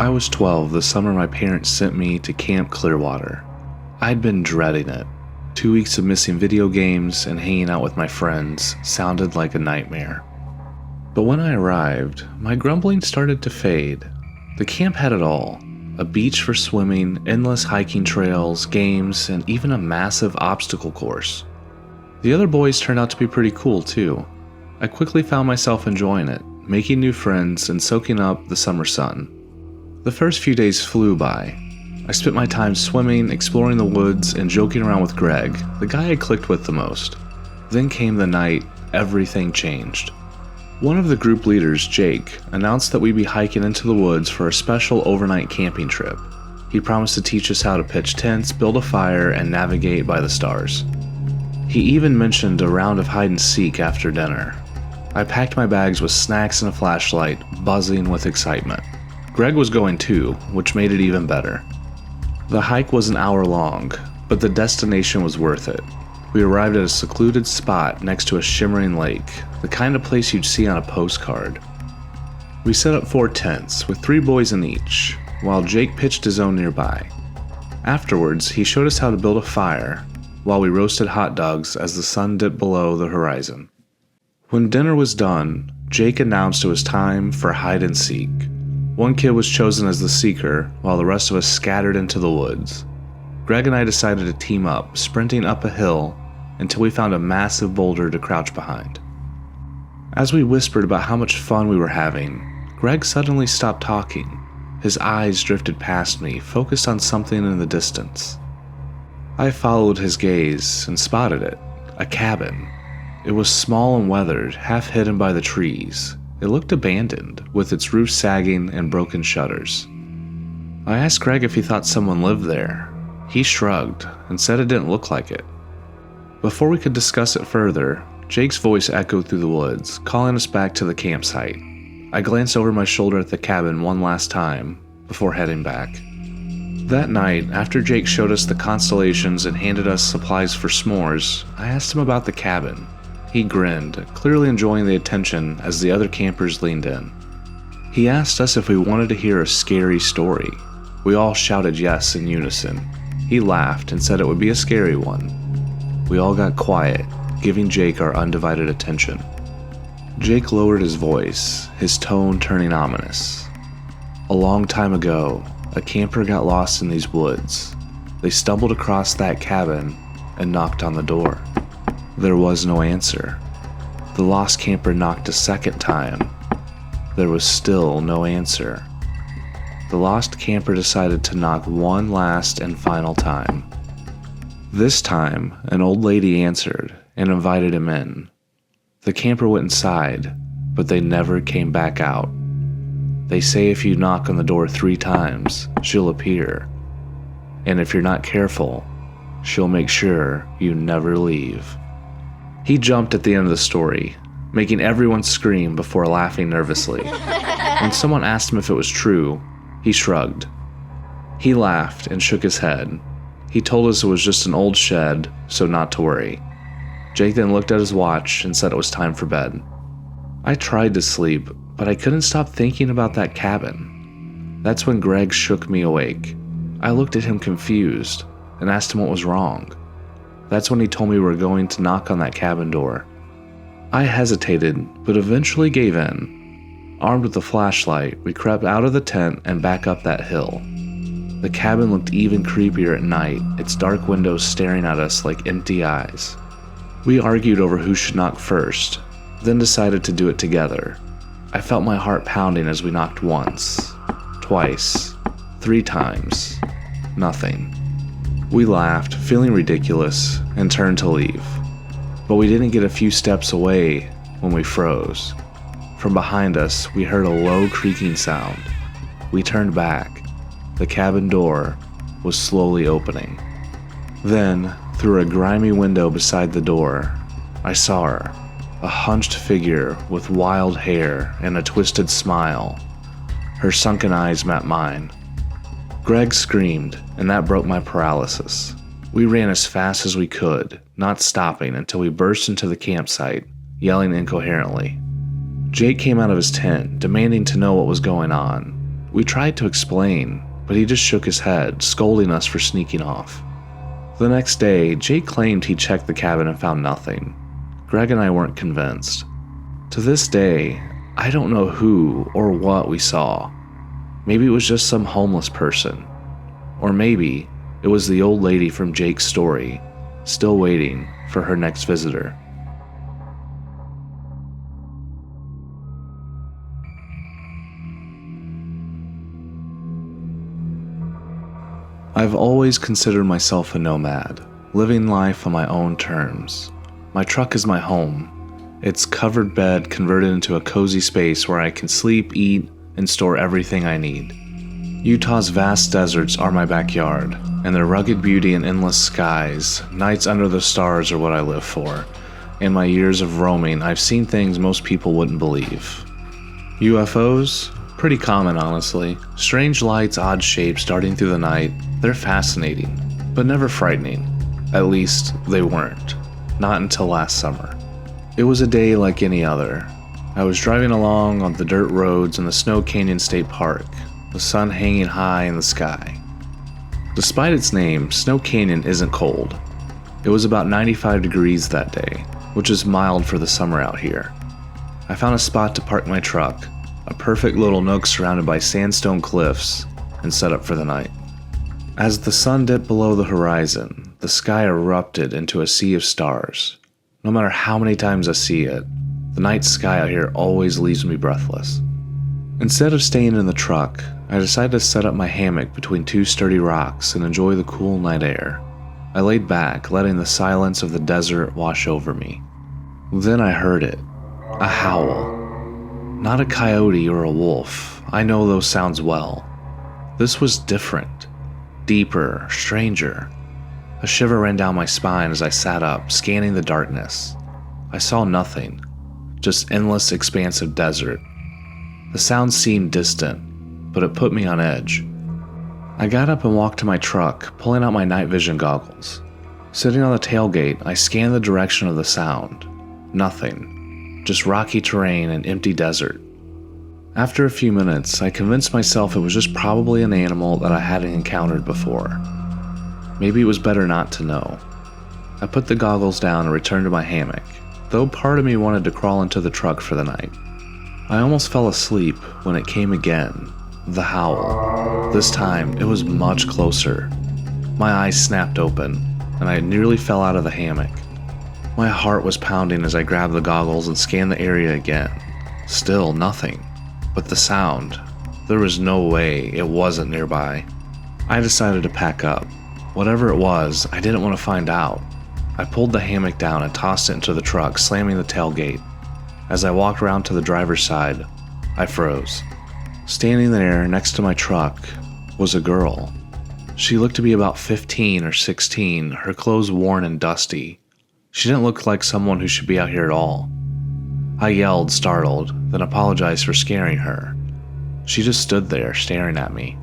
I was 12 the summer my parents sent me to Camp Clearwater. I'd been dreading it. 2 weeks of missing video games and hanging out with my friends sounded like a nightmare. But when I arrived, my grumbling started to fade. The camp had it all. A beach for swimming, endless hiking trails, games, and even a massive obstacle course. The other boys turned out to be pretty cool too. I quickly found myself enjoying it, making new friends and soaking up the summer sun. The first few days flew by. I spent my time swimming, exploring the woods, and joking around with Greg, the guy I clicked with the most. Then came the night everything changed. One of the group leaders, Jake, announced that we'd be hiking into the woods for a special overnight camping trip. He promised to teach us how to pitch tents, build a fire, and navigate by the stars. He even mentioned a round of hide and seek after dinner. I packed my bags with snacks and a flashlight, buzzing with excitement. Greg was going too, which made it even better. The hike was an hour long, but the destination was worth it. We arrived at a secluded spot next to a shimmering lake, the kind of place you'd see on a postcard. We set up 4 tents, with 3 boys in each, while Jake pitched his own nearby. Afterwards, he showed us how to build a fire, while we roasted hot dogs as the sun dipped below the horizon. When dinner was done, Jake announced it was time for hide and seek. One kid was chosen as the seeker, while the rest of us scattered into the woods. Greg and I decided to team up, sprinting up a hill until we found a massive boulder to crouch behind. As we whispered about how much fun we were having, Greg suddenly stopped talking. His eyes drifted past me, focused on something in the distance. I followed his gaze and spotted it, a cabin. It was small and weathered, half hidden by the trees. It looked abandoned, with its roof sagging and broken shutters. I asked Greg if he thought someone lived there. He shrugged and said it didn't look like it. Before we could discuss it further, Jake's voice echoed through the woods, calling us back to the campsite. I glanced over my shoulder at the cabin one last time, before heading back. That night, after Jake showed us the constellations and handed us supplies for s'mores, I asked him about the cabin. He grinned, clearly enjoying the attention as the other campers leaned in. He asked us if we wanted to hear a scary story. We all shouted yes in unison. He laughed and said it would be a scary one. We all got quiet, giving Jake our undivided attention. Jake lowered his voice, his tone turning ominous. A long time ago, a camper got lost in these woods. They stumbled across that cabin and knocked on the door. There was no answer. The lost camper knocked a second time. There was still no answer. The lost camper decided to knock one last and final time. This time, an old lady answered and invited him in. The camper went inside, but they never came back out. They say if you knock on the door 3 times, she'll appear. And if you're not careful, she'll make sure you never leave. He jumped at the end of the story, making everyone scream before laughing nervously. When someone asked him if it was true, he shrugged. He laughed and shook his head. He told us it was just an old shed, so not to worry. Jake then looked at his watch and said it was time for bed. I tried to sleep, but I couldn't stop thinking about that cabin. That's when Greg shook me awake. I looked at him confused and asked him what was wrong. That's when he told me we were going to knock on that cabin door. I hesitated, but eventually gave in. Armed with a flashlight, we crept out of the tent and back up that hill. The cabin looked even creepier at night, its dark windows staring at us like empty eyes. We argued over who should knock first, then decided to do it together. I felt my heart pounding as we knocked once, twice, 3 times. Nothing. We laughed, feeling ridiculous, and turned to leave. But we didn't get a few steps away when we froze. From behind us, we heard a low creaking sound. We turned back. The cabin door was slowly opening. Then, through a grimy window beside the door, I saw her, a hunched figure with wild hair and a twisted smile. Her sunken eyes met mine. Greg screamed, and that broke my paralysis. We ran as fast as we could, not stopping until we burst into the campsite, yelling incoherently. Jake came out of his tent, demanding to know what was going on. We tried to explain, but he just shook his head, scolding us for sneaking off. The next day, Jake claimed he checked the cabin and found nothing. Greg and I weren't convinced. To this day, I don't know who or what we saw. Maybe it was just some homeless person. Or maybe it was the old lady from Jake's story, still waiting for her next visitor. I've always considered myself a nomad, living life on my own terms. My truck is my home. Its covered bed converted into a cozy space where I can sleep, eat, and store everything I need. Utah's vast deserts are my backyard, and their rugged beauty and endless skies, nights under the stars are what I live for. In my years of roaming, I've seen things most people wouldn't believe. UFOs? Pretty common, honestly. Strange lights, odd shapes darting through the night. They're fascinating, but never frightening. At least, they weren't. Not until last summer. It was a day like any other. I was driving along on the dirt roads in the Snow Canyon State Park, the sun hanging high in the sky. Despite its name, Snow Canyon isn't cold. It was about 95 degrees that day, which is mild for the summer out here. I found a spot to park my truck, a perfect little nook surrounded by sandstone cliffs, and set up for the night. As the sun dipped below the horizon, the sky erupted into a sea of stars. No matter how many times I see it, the night sky out here always leaves me breathless. Instead of staying in the truck, I decided to set up my hammock between two sturdy rocks and enjoy the cool night air. I laid back, letting the silence of the desert wash over me. Then I heard it. A howl. Not a coyote or a wolf. I know those sounds well. This was different. Deeper, stranger. A shiver ran down my spine as I sat up, scanning the darkness. I saw nothing. Just endless expanse of desert. The sound seemed distant, but it put me on edge. I got up and walked to my truck, pulling out my night vision goggles. Sitting on the tailgate, I scanned the direction of the sound. Nothing. Just rocky terrain and empty desert. After a few minutes, I convinced myself it was just probably an animal that I hadn't encountered before. Maybe it was better not to know. I put the goggles down and returned to my hammock, though part of me wanted to crawl into the truck for the night. I almost fell asleep when it came again. The howl. This time, it was much closer. My eyes snapped open, and I nearly fell out of the hammock. My heart was pounding as I grabbed the goggles and scanned the area again. Still nothing. But the sound. There was no way it wasn't nearby. I decided to pack up. Whatever it was, I didn't want to find out. I pulled the hammock down and tossed it into the truck, slamming the tailgate. As I walked around to the driver's side, I froze. Standing there next to my truck was a girl. She looked to be about 15 or 16, her clothes worn and dusty. She didn't look like someone who should be out here at all. I yelled, startled, then apologized for scaring her. She just stood there, staring at me.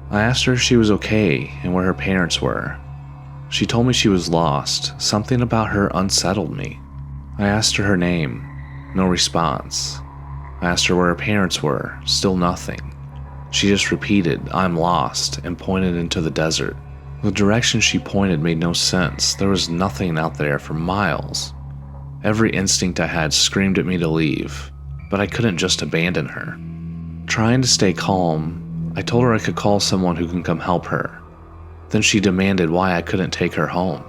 I asked her if she was okay and where her parents were. She told me she was lost. Something about her unsettled me. I asked her name. No response. I asked her where her parents were. Still nothing. She just repeated, "I'm lost," and pointed into the desert. The direction she pointed made no sense. There was nothing out there for miles. Every instinct I had screamed at me to leave, but I couldn't just abandon her. Trying to stay calm, I told her I could call someone who can come help her. Then she demanded why I couldn't take her home.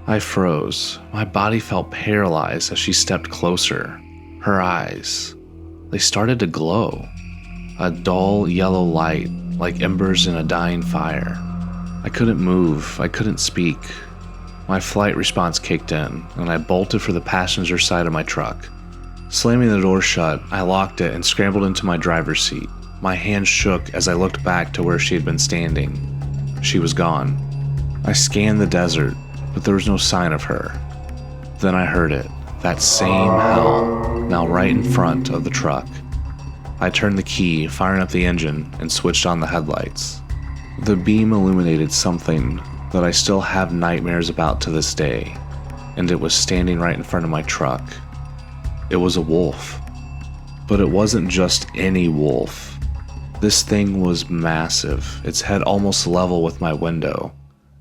I froze. My body felt paralyzed as she stepped closer. Her eyes, they started to glow. A dull yellow light, like embers in a dying fire. I couldn't move. I couldn't speak. My flight response kicked in, and I bolted for the passenger side of my truck. Slamming the door shut, I locked it and scrambled into my driver's seat. My hands shook as I looked back to where she had been standing. She was gone. I scanned the desert, but there was no sign of her. Then I heard it, that same howl, now right in front of the truck. I turned the key, firing up the engine, and switched on the headlights. The beam illuminated something that I still have nightmares about to this day, and it was standing right in front of my truck. It was a wolf. But it wasn't just any wolf. This thing was massive, its head almost level with my window,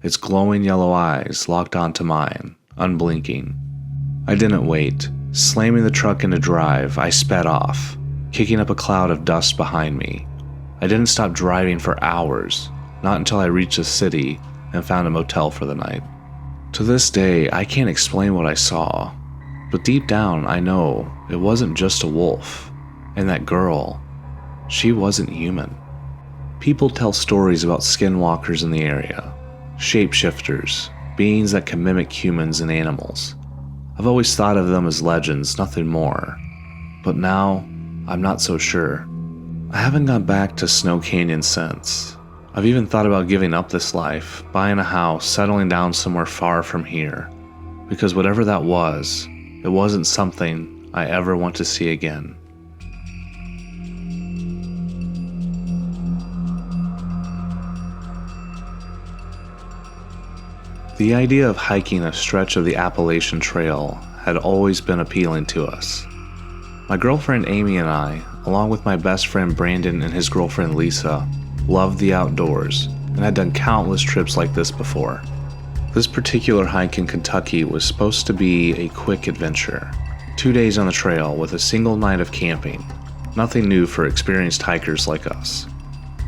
its glowing yellow eyes locked onto mine, unblinking. I didn't wait. Slamming the truck into drive, I sped off, kicking up a cloud of dust behind me. I didn't stop driving for hours, not until I reached a city and found a motel for the night. To this day, I can't explain what I saw, but deep down I know it wasn't just a wolf, and that girl, she wasn't human. People tell stories about skinwalkers in the area, shapeshifters, beings that can mimic humans and animals. I've always thought of them as legends, nothing more, but now I'm not so sure. I haven't gone back to Snow Canyon since. I've even thought about giving up this life, buying a house, settling down somewhere far from here, because whatever that was, it wasn't something I ever want to see again. The idea of hiking a stretch of the Appalachian Trail had always been appealing to us. My girlfriend Amy and I, along with my best friend Brandon and his girlfriend Lisa, loved the outdoors and had done countless trips like this before. This particular hike in Kentucky was supposed to be a quick adventure. 2 days on the trail with a single night of camping. Nothing new for experienced hikers like us.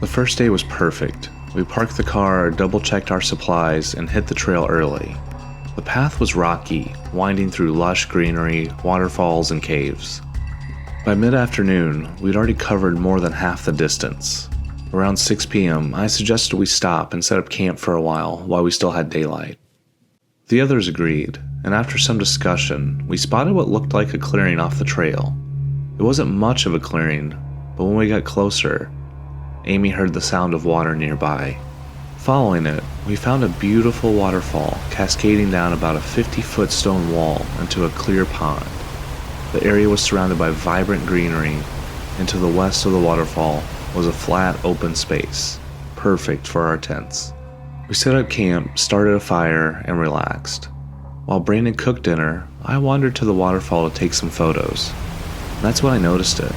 The first day was perfect. We parked the car, double-checked our supplies, and hit the trail early. The path was rocky, winding through lush greenery, waterfalls, and caves. By mid-afternoon, we'd already covered more than half the distance. Around 6 p.m., I suggested we stop and set up camp for a while we still had daylight. The others agreed, and after some discussion, we spotted what looked like a clearing off the trail. It wasn't much of a clearing, but when we got closer, Amy heard the sound of water nearby. Following it, we found a beautiful waterfall cascading down about a 50-foot stone wall into a clear pond. The area was surrounded by vibrant greenery, and to the west of the waterfall was a flat, open space, perfect for our tents. We set up camp, started a fire, and relaxed. While Brandon cooked dinner, I wandered to the waterfall to take some photos. That's when I noticed it.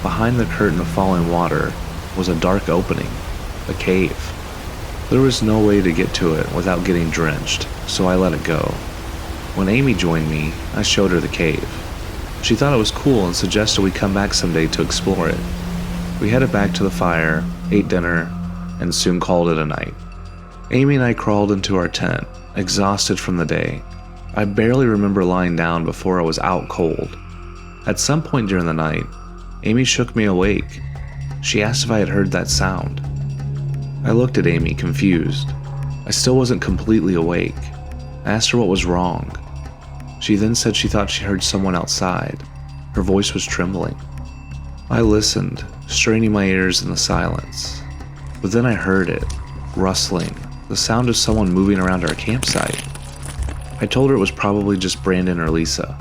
Behind the curtain of falling water was a dark opening, a cave. There was no way to get to it without getting drenched, so I let it go. When Amy joined me, I showed her the cave. She thought it was cool and suggested we come back someday to explore it. We headed back to the fire, ate dinner, and soon called it a night. Amy and I crawled into our tent, exhausted from the day. I barely remember lying down before I was out cold. At some point during the night, Amy shook me awake. She asked if I had heard that sound. I looked at Amy, confused. I still wasn't completely awake. I asked her what was wrong. She then said she thought she heard someone outside. Her voice was trembling. I listened, straining my ears in the silence. But then I heard it, rustling, the sound of someone moving around our campsite. I told her it was probably just Brandon or Lisa.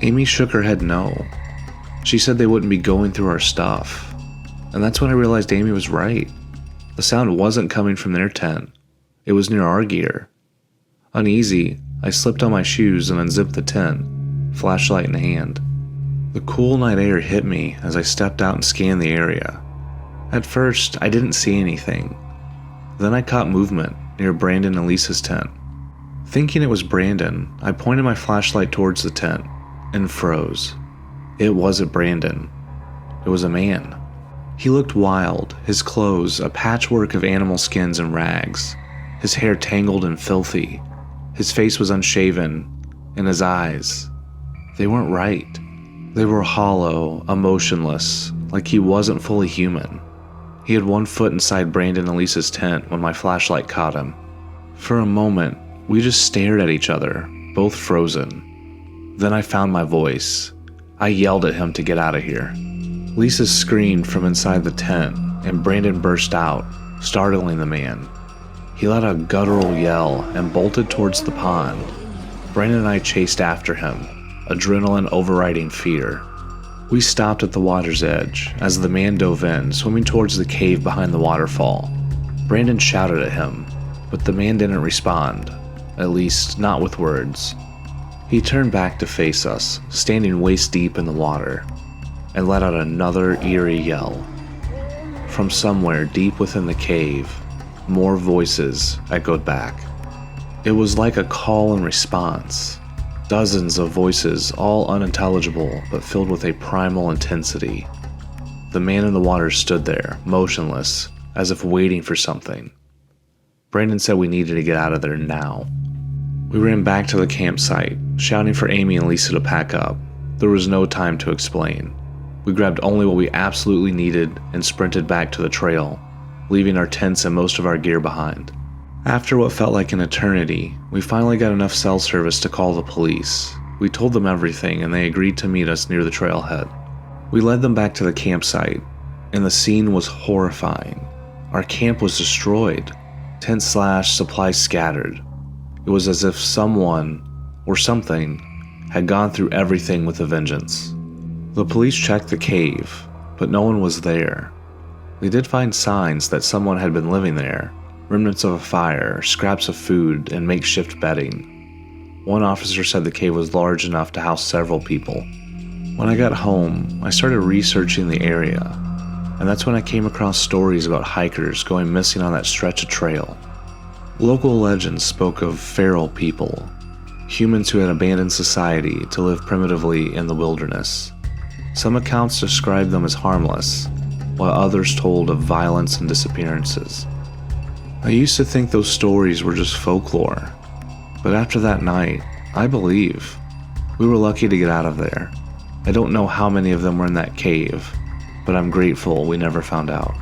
Amy shook her head no. She said they wouldn't be going through our stuff. And that's when I realized Amy was right. The sound wasn't coming from their tent. It was near our gear. Uneasy, I slipped on my shoes and unzipped the tent, flashlight in hand. The cool night air hit me as I stepped out and scanned the area. At first, I didn't see anything. Then I caught movement near Brandon and Lisa's tent. Thinking it was Brandon, I pointed my flashlight towards the tent and froze. It wasn't Brandon. It was a man. He looked wild, his clothes a patchwork of animal skins and rags, his hair tangled and filthy. His face was unshaven, and his eyes, they weren't right. They were hollow, emotionless, like he wasn't fully human. He had one foot inside Brandon and Lisa's tent when my flashlight caught him. For a moment, we just stared at each other, both frozen. Then I found my voice. I yelled at him to get out of here. Lisa screamed from inside the tent, and Brandon burst out, startling the man. He let a guttural yell and bolted towards the pond. Brandon and I chased after him, adrenaline overriding fear. We stopped at the water's edge as the man dove in, swimming towards the cave behind the waterfall. Brandon shouted at him, but the man didn't respond, at least not with words. He turned back to face us, standing waist deep in the water, and let out another eerie yell. From somewhere deep within the cave, more voices echoed back. It was like a call and response. Dozens of voices, all unintelligible but filled with a primal intensity. The man in the water stood there, motionless, as if waiting for something. Brandon said we needed to get out of there now. We ran back to the campsite, shouting for Amy and Lisa to pack up. There was no time to explain. We grabbed only what we absolutely needed and sprinted back to the trail, leaving our tents and most of our gear behind. After what felt like an eternity, we finally got enough cell service to call the police. We told them everything and they agreed to meet us near the trailhead. We led them back to the campsite, and the scene was horrifying. Our camp was destroyed, tent slashed, supplies scattered. It was as if someone, or something, had gone through everything with a vengeance. The police checked the cave, but no one was there. They did find signs that someone had been living there, remnants of a fire, scraps of food, and makeshift bedding. One officer said the cave was large enough to house several people. When I got home, I started researching the area, and that's when I came across stories about hikers going missing on that stretch of trail. Local legends spoke of feral people, humans who had abandoned society to live primitively in the wilderness. Some accounts described them as harmless, while others told of violence and disappearances. I used to think those stories were just folklore, but after that night, I believe. We were lucky to get out of there. I don't know how many of them were in that cave, but I'm grateful we never found out.